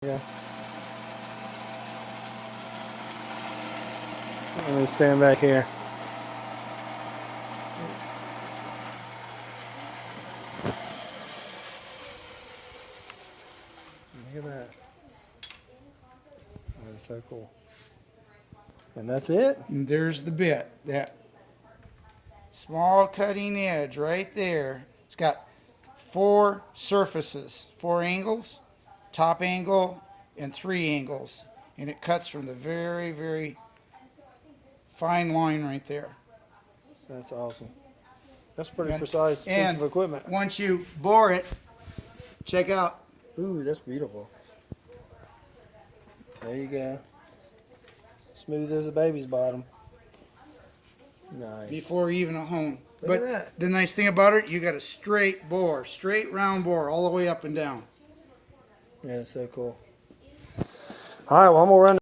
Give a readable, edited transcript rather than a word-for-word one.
Yeah. Let me stand back here. Look at that. That's so cool. And that's it? And there's the bit. That small cutting edge right there. It's got 4 surfaces, 4 angles, top angle, and 3 angles. And it cuts from the very, very fine line right there. That's awesome. That's a pretty And- precise piece of equipment. Once you bore it, check out. Ooh, that's beautiful. There you go. Smooth as a baby's bottom. Nice. Before even a hone. Look But at that. the nice thing about it, you got a straight bore, straight round bore all the way up and down. Yeah, that's so cool. All right, well, I'm going to run